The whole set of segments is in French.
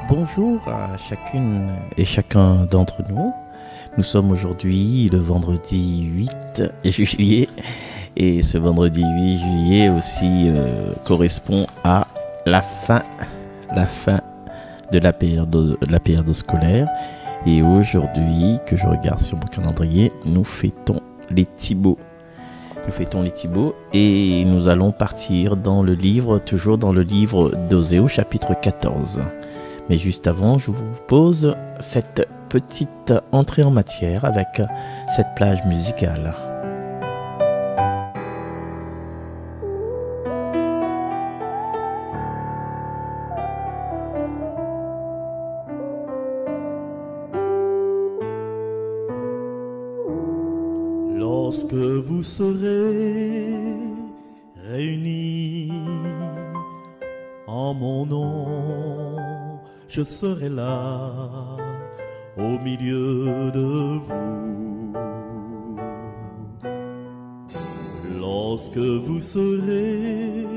Bonjour à chacune et chacun d'entre nous. Nous sommes aujourd'hui le vendredi 8 juillet et ce vendredi 8 juillet aussi correspond à la fin de la période scolaire. Et aujourd'hui, que je regarde sur mon calendrier, nous fêtons les Thibauts. Et nous allons partir dans le livre, toujours dans le livre d'Osée au chapitre 14. Mais juste avant, je vous pose cette petite entrée en matière avec cette plage musicale. Lorsque vous serez réunis en mon nom, je serai là au milieu de vous. Lorsque vous serez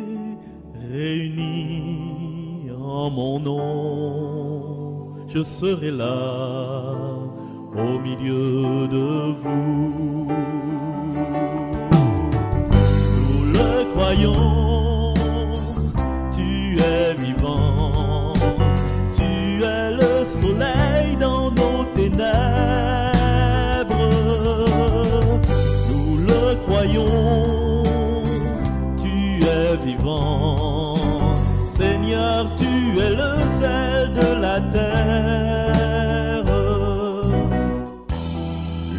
réunis en mon nom, je serai là au milieu de vous. Nous le croyons, tu es vivant, tu es le soleil dans nos ténèbres. Nous le croyons, tu es vivant, Seigneur, tu es le sel de la terre.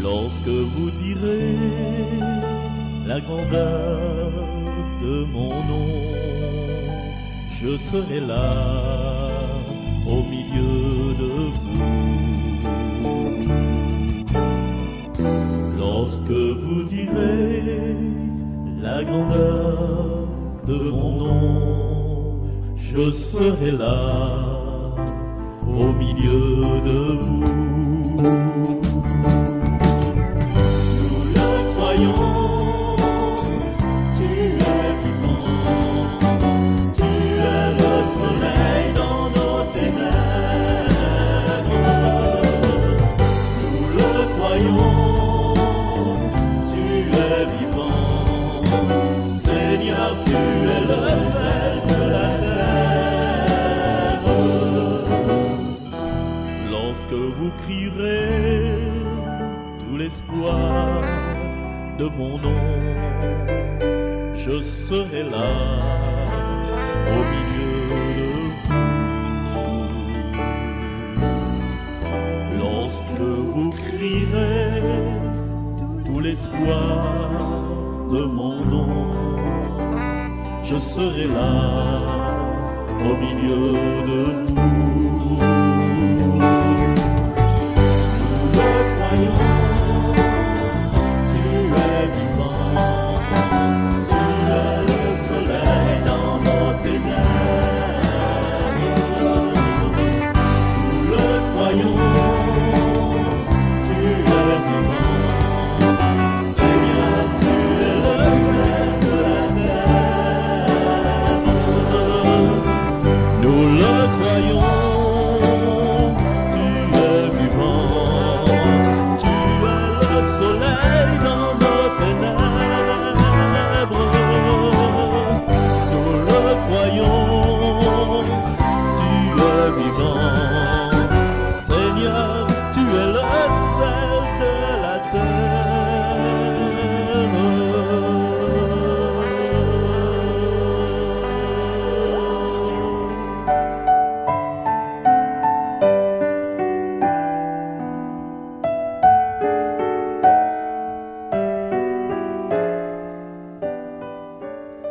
Lorsque vous direz la grandeur de mon nom, je serai là au milieu de vous. Lorsque vous direz la grandeur de mon nom, je serai là au milieu de vous. Vous crierez tout l'espoir de mon nom, je serai là au milieu de vous. Lorsque vous crierez tout l'espoir de mon nom, je serai là au milieu de vous.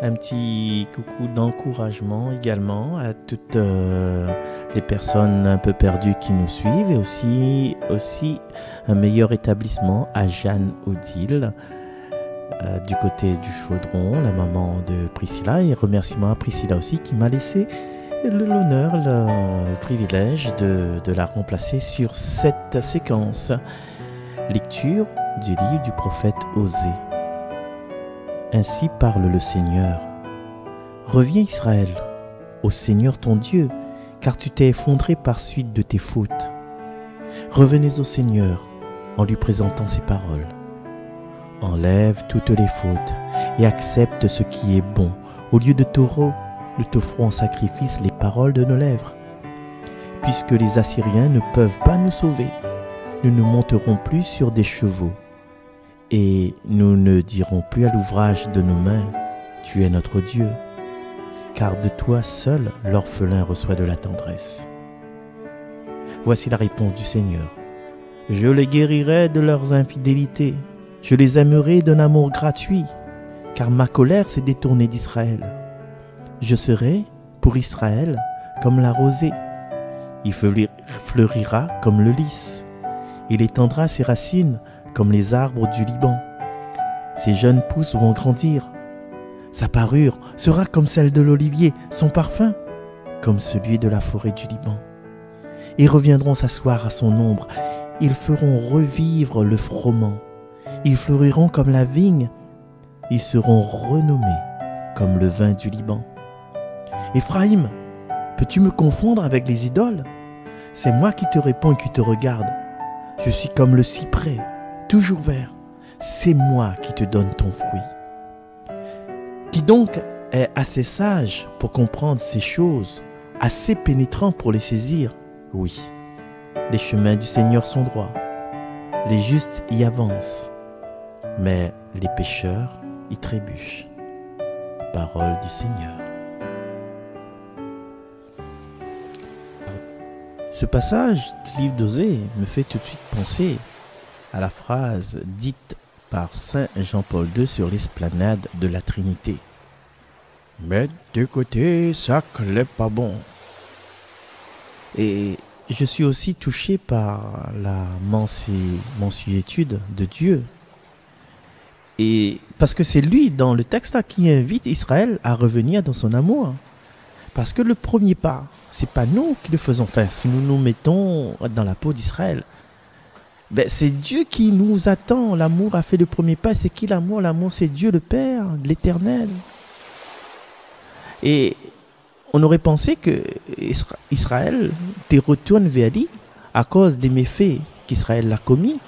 Un petit coucou d'encouragement également à toutes les personnes un peu perdues qui nous suivent et aussi un meilleur établissement à Jeanne Odile du côté du Chaudron, la maman de Priscilla, et remerciements à Priscilla aussi qui m'a laissé l'honneur, le privilège de la remplacer sur cette séquence. Lecture du livre du prophète Osée. Ainsi parle le Seigneur. Reviens Israël, au Seigneur ton Dieu, car tu t'es effondré par suite de tes fautes. Revenez au Seigneur en lui présentant ces paroles. Enlève toutes les fautes et accepte ce qui est bon. Au lieu de taureaux, nous t'offrons en sacrifice les paroles de nos lèvres. Puisque les Assyriens ne peuvent pas nous sauver, nous ne monterons plus sur des chevaux. Et nous ne dirons plus à l'ouvrage de nos mains, tu es notre Dieu. Car de toi seul l'orphelin reçoit de la tendresse. Voici la réponse du Seigneur. Je les guérirai de leurs infidélités. Je les aimerai d'un amour gratuit, car ma colère s'est détournée d'Israël. Je serai, pour Israël, comme la rosée. Il fleurira comme le lys. Il étendra ses racines comme les arbres du Liban. Ses jeunes pousses vont grandir. Sa parure sera comme celle de l'olivier, son parfum comme celui de la forêt du Liban. Ils reviendront s'asseoir à son ombre. Ils feront revivre le froment. Ils fleuriront comme la vigne. Ils seront renommés comme le vin du Liban. Éphraïm, peux-tu me confondre avec les idoles? C'est moi qui te réponds et qui te regarde. Je suis comme le cyprès, toujours vert. C'est moi qui te donne ton fruit. Qui donc est assez sage pour comprendre ces choses, assez pénétrant pour les saisir? Oui, les chemins du Seigneur sont droits. Les justes y avancent, mais les pécheurs y trébuchent. Parole du Seigneur. Ce passage du livre d'Osée me fait tout de suite penser à la phrase dite par Saint Jean-Paul II sur l'esplanade de la Trinité. Mettre de côté ça qui n'est pas bon. Et je suis aussi touché par la mansuétude de Dieu. Et parce que c'est lui, dans le texte là, qui invite Israël à revenir dans son amour. Parce que le premier pas, c'est pas nous qui le faisons faire. Si nous nous mettons dans la peau d'Israël, ben c'est Dieu qui nous attend. L'amour a fait le premier pas. C'est qui l'amour? L'amour, c'est Dieu le Père, l'Éternel. Et on aurait pensé que Israël te retourne vers lui à cause des méfaits qu'Israël a commis.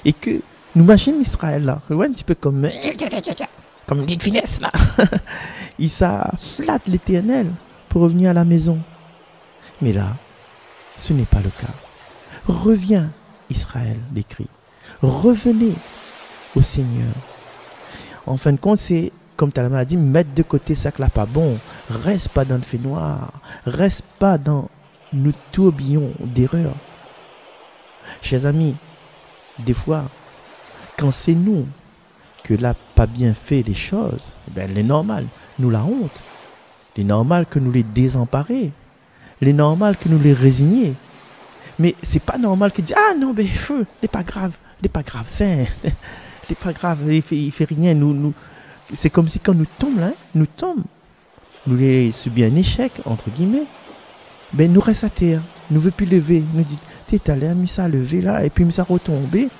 Et que nous imaginons Israël là, ouais, un petit peu comme une finesse là. Il flatte l'Éternel pour revenir à la maison. Mais là, ce n'est pas le cas. Reviens, Israël, l'écrit. Revenez au Seigneur. En fin de compte, c'est, comme Talma a dit, mettre de côté ça qui n'est pas bon. Reste pas dans le fait noir. Reste pas dans nos tourbillons d'erreurs. Chers amis, des fois, quand c'est nous que n'a pas bien fait les choses, ben, il est normal, nous la honte. Il est normal que nous les désemparons. Il est normal que nous les résignions. Mais c'est pas normal que dire ah non mais feu, c'est pas grave, c'est pas grave, il fait rien. C'est comme si quand nous tombons là, nous les subit un échec entre guillemets. Ben nous reste à terre, nous veut plus lever, nous dit t'es allé mis ça lever là et puis mis ça retomber.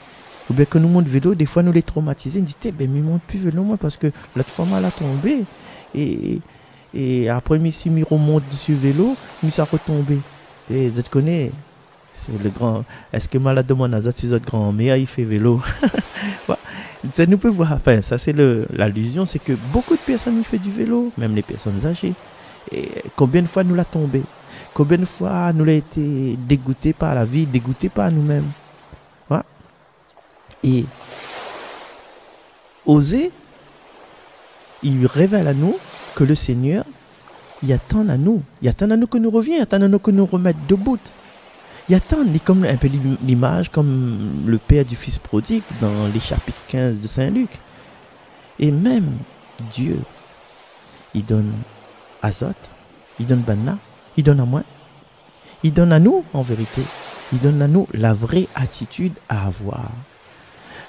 Ou bien que nous monte vélo, des fois nous les traumatiser, nous dit ben monte plus vélo moi parce que l'autre fois elle a tombé et après si mi remonte dessus vélo, mi ça retomber. Et je te connais. C'est le grand. Est-ce que malade demande à ces autres grand-mère il fait vélo? Ça nous peut voir. Enfin, ça c'est l'allusion, c'est que beaucoup de personnes y font du vélo, même les personnes âgées. Et combien de fois nous l'a tombé? Combien de fois nous l'a été dégoûté par la vie, dégoûté par nous-mêmes? Voilà. Et Osée, il révèle à nous que le Seigneur, il attend à nous. Il attend à nous que nous revions, il attend à nous que nous remettions debout. Il attend, comme un peu l'image, comme le père du fils prodigue dans les chapitres 15 de Saint-Luc. Et même Dieu, il donne Azote, il donne Banna, il donne à moi, il donne à nous en vérité, il donne à nous la vraie attitude à avoir.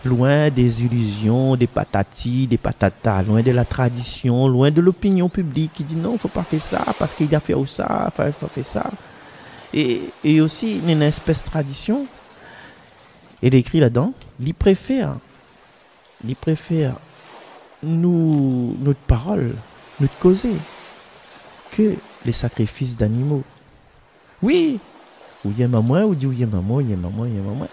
Loin des illusions, des patatis, des patatas, loin de la tradition, loin de l'opinion publique qui dit non, il ne faut pas faire ça parce qu'il a fait ça, il faut faire ça. Et aussi une espèce de tradition. Il écrit là-dedans, il préfère notre parole, notre causer, que les sacrifices d'animaux. Oui, ou y a maman, ou dit ou y a maman, y a maman, y a maman.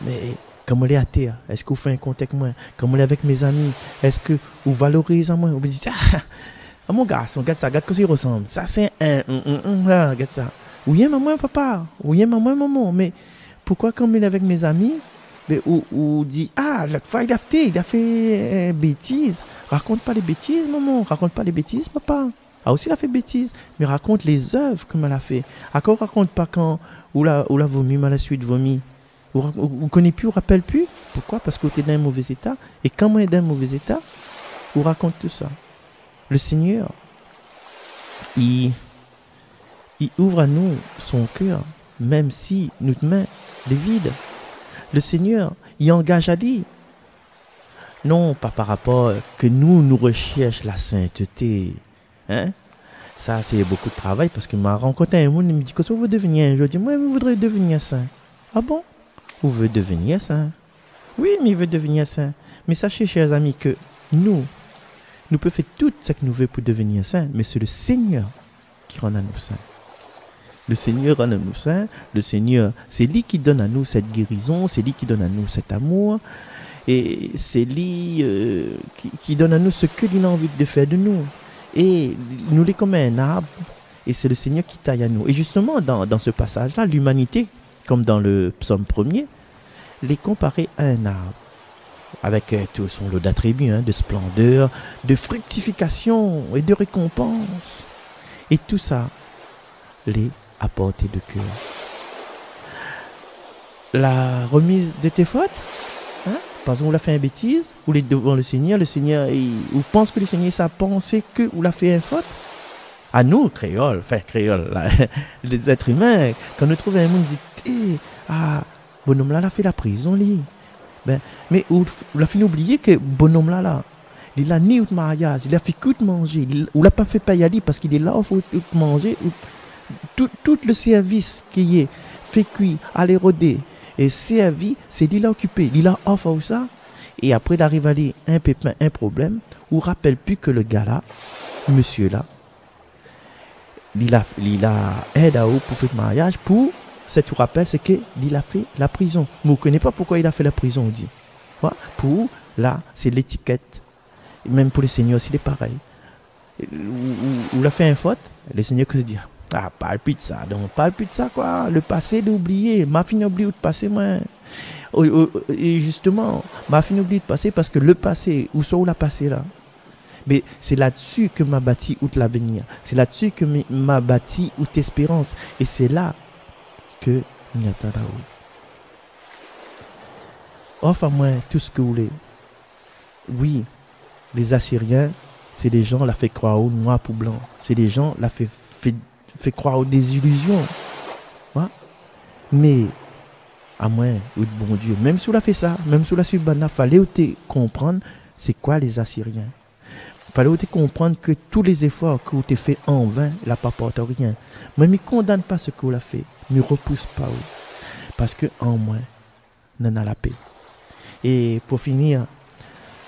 Mais comme on est à terre, est-ce que vous faites un contact avec moi? Comme on est avec mes amis, est-ce que vous valorisez moi? Vous me dites, ah, mon garçon, regarde ça, regarde comment il ressemble. Ça, c'est regarde ça. Ou y a maman, papa, ou y a maman, mais pourquoi quand on est avec mes amis, ou dit, ah, l'autre fois, il a fait bêtises. Raconte pas les bêtises, maman. Raconte pas les bêtises, papa. Ah, aussi, il a fait bêtises. Mais raconte les œuvres que elle a fait. Encore, raconte pas quand, où la vomi, mal la suite vomi. Vous connaissez plus, vous rappelle plus. Pourquoi? Parce que vous êtes dans un mauvais état. Et quand on est dans un mauvais état, vous raconte tout ça. Le Seigneur, il ouvre à nous son cœur, même si notre main est vide. Le Seigneur, il engage à dire. Non, pas par rapport que nous recherchons la sainteté. Hein? Ça, c'est beaucoup de travail parce que m'a rencontré un monde, il me dit que ça vous devenir. Je dis, moi, je voudrais devenir saint. Ah bon? Vous voulez devenir saint? Oui, mais il veut devenir saint. Mais sachez, chers amis, que nous pouvons faire tout ce que nous voulons pour devenir saint, mais c'est le Seigneur qui rend à nous saints. Le Seigneur rend à nous saints. Le Seigneur, c'est lui qui donne à nous cette guérison, c'est lui qui donne à nous cet amour. Et c'est lui qui donne à nous ce que il a envie de faire de nous. Et nous les comme un arbre, et c'est le Seigneur qui taille à nous. Et justement, dans ce passage-là, l'humanité, comme dans le psaume 1er, les comparer à un arbre, avec tout son lot d'attributs, de splendeur, de fructification et de récompense. Et tout ça, les apporter de cœur. La remise de tes fautes, par exemple, on a fait une bêtise, ou les devant le Seigneur, ou pense que le Seigneur, ça pensé que ou l'a fait une faute. À nous, créoles, là, les êtres humains, quand nous trouvons un monde, dit, bonhomme là, il a fait la prison, lui. Mais on a fini d'oublier que bonhomme là, il a ni de mariage, il a fait que de manger, on l'a pas fait payer à lui parce qu'il est là, il faut manger. Tout le service qui est fait cuire, aller rôder. Et servi, c'est lui l'a occupé, il a offert ça. Et après, il arrive à aller un pépin, un problème, ou rappelle plus que le gars là, monsieur là, il a aidé à eux pour faire le mariage. Pour, c'est tout rappel, c'est qu'il a fait la prison. Mais vous ne connaissez pas pourquoi il a fait la prison, on dit. Pour, là, c'est l'étiquette. Même pour les seigneurs, c'est pareil. Ou il a fait une faute, les seigneurs que se disent. Ah, parle plus de ça. Donc, parle plus de ça, quoi. Le passé, d'oublier. Ma fille n'oublie de passer, moi. Et justement, ma fille n'oublie de passer parce que le passé, où ça, où l'a passé, là. Mais c'est là-dessus que m'a bâti out l'avenir. C'est là-dessus que m'a bâti out espérance. Et c'est là que n'y a pas d'où. Offre à moi tout ce que vous voulez. Oui, les Assyriens, c'est des gens qui fait croire au noir pour blanc. C'est des gens qui fait croire aux désillusions. Mais, à moi, ou bon Dieu, même si on a fait ça, même si on a su il fallait comprendre c'est quoi les Assyriens. Il fallait comprendre que tous les efforts que vous avez fait en vain, il n'a pas porté rien. Mais ne condamne pas ce que vous avez fait. Ne repousse pas. Parce que en moi, on a la paix. Et pour finir,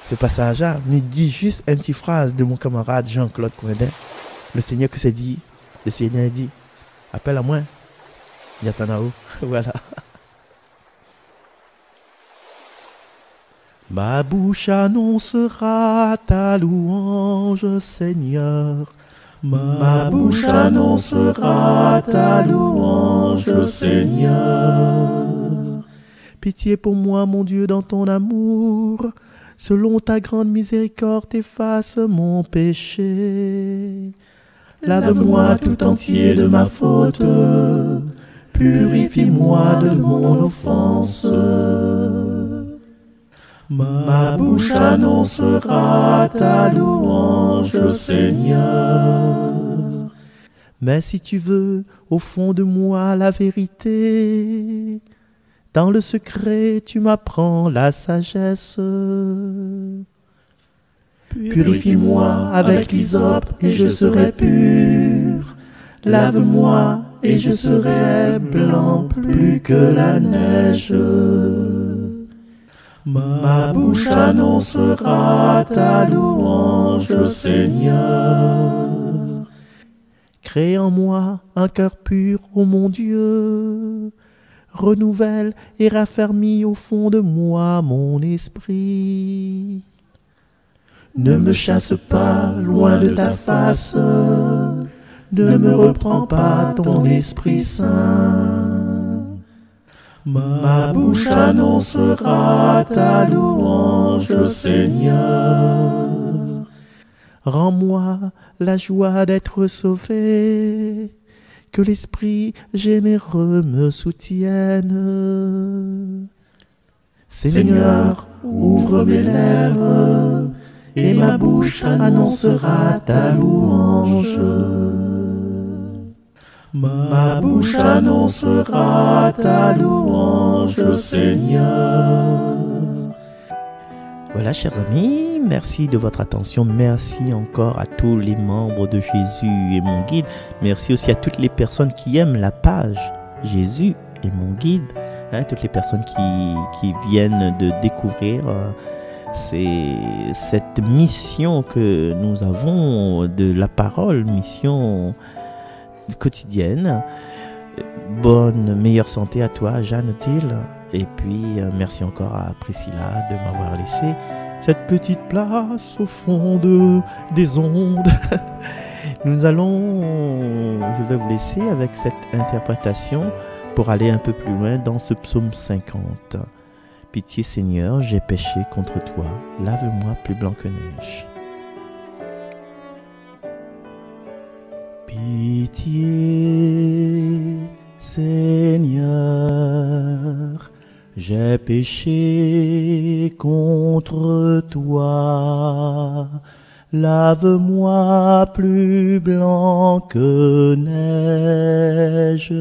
ce passage-là, me dit juste une petite phrase de mon camarade Jean-Claude Coindin. Le Seigneur que s'est dit, le Seigneur dit, appelle à moi, Yatanao. Voilà. Ma bouche annoncera ta louange, Seigneur. Ma bouche annoncera ta louange, Seigneur. Pitié pour moi, mon Dieu, dans ton amour. Selon ta grande miséricorde, efface mon péché. Lave-moi tout entier de ma faute. Purifie-moi de mon offense. Ma bouche annoncera ta louange, Seigneur. Mais si tu veux, au fond de moi, la vérité, dans le secret, tu m'apprends la sagesse. Purifie-moi avec l'hysope et je serai pur. Lave-moi et je serai blanc plus que la neige. Ma bouche annoncera ta louange, Seigneur. Crée en moi un cœur pur, ô mon Dieu. Renouvelle et raffermis au fond de moi mon esprit. Ne me chasse pas loin de ta face, ne me reprends pas ton Esprit Saint. Ma bouche annoncera ta louange, Seigneur. Rends-moi la joie d'être sauvé, que l'Esprit généreux me soutienne. Seigneur, ouvre mes lèvres, et ma bouche annoncera ta louange. Ma bouche annoncera ta louange, Seigneur. Voilà, chers amis, merci de votre attention. Merci encore à tous les membres de Jésus et mon guide. Merci aussi à toutes les personnes qui aiment la page Jésus et mon guide. Toutes les personnes qui viennent de découvrir cette mission que nous avons de la parole, mission quotidienne. Meilleure santé à toi, Jeanne-Thiel. Et puis, merci encore à Priscilla de m'avoir laissé cette petite place au fond des ondes. Je vais vous laisser avec cette interprétation pour aller un peu plus loin dans ce psaume 50. Pitié Seigneur, j'ai péché contre toi, lave-moi plus blanc que neige. Pitié Seigneur, j'ai péché contre toi, lave-moi plus blanc que neige.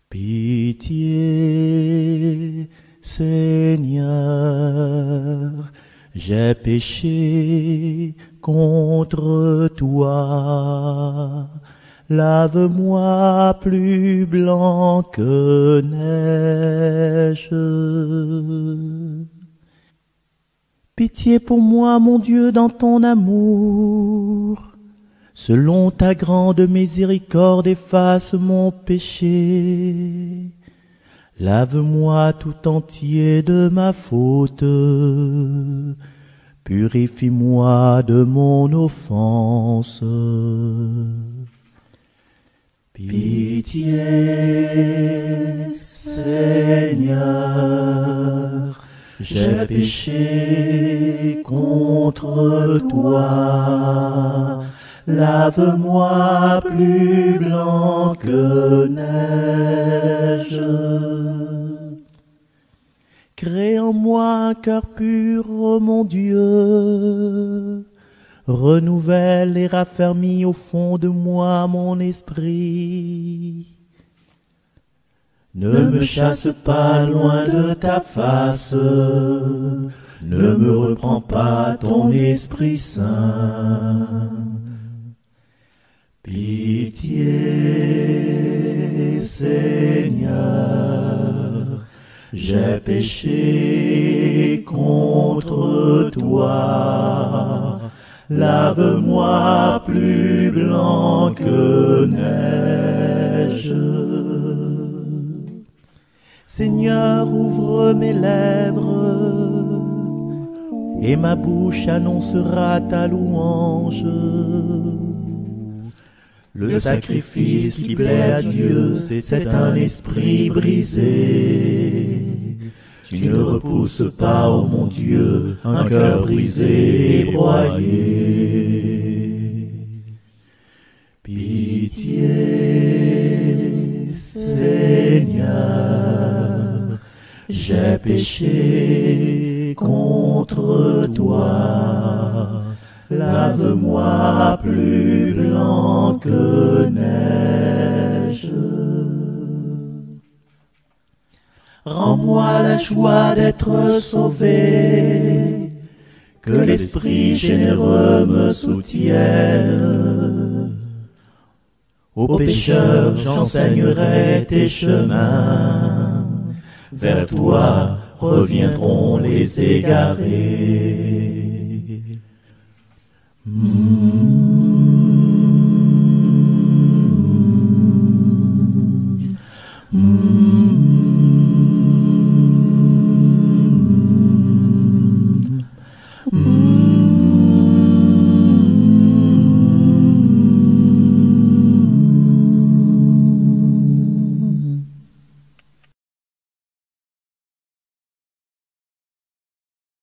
Pitié Seigneur, j'ai péché contre toi, lave-moi plus blanc que neige. Pitié pour moi, mon Dieu, dans ton amour. Selon ta grande miséricorde, efface mon péché. Lave-moi tout entier de ma faute. Purifie-moi de mon offense. Pitié, Seigneur, j'ai péché contre toi. Lave-moi plus blanc que neige. Crée en moi un cœur pur, ô mon Dieu. Renouvelle et raffermis au fond de moi mon esprit. Ne me chasse pas loin de ta face, ne me reprends pas ton Esprit Saint. Pitié, Seigneur, j'ai péché contre toi. Lave-moi plus blanc que neige. Seigneur, ouvre mes lèvres, et ma bouche annoncera ta louange. Le sacrifice qui plaît à Dieu, c'est un esprit brisé. Tu ne repousses pas, ô mon Dieu, un cœur brisé et broyé. Pitié, Seigneur, j'ai péché contre toi. Lave-moi plus blanc que neige. Rends-moi la joie d'être sauvé, que l'Esprit généreux me soutienne. Aux pécheurs j'enseignerai tes chemins, vers toi reviendront les égarés.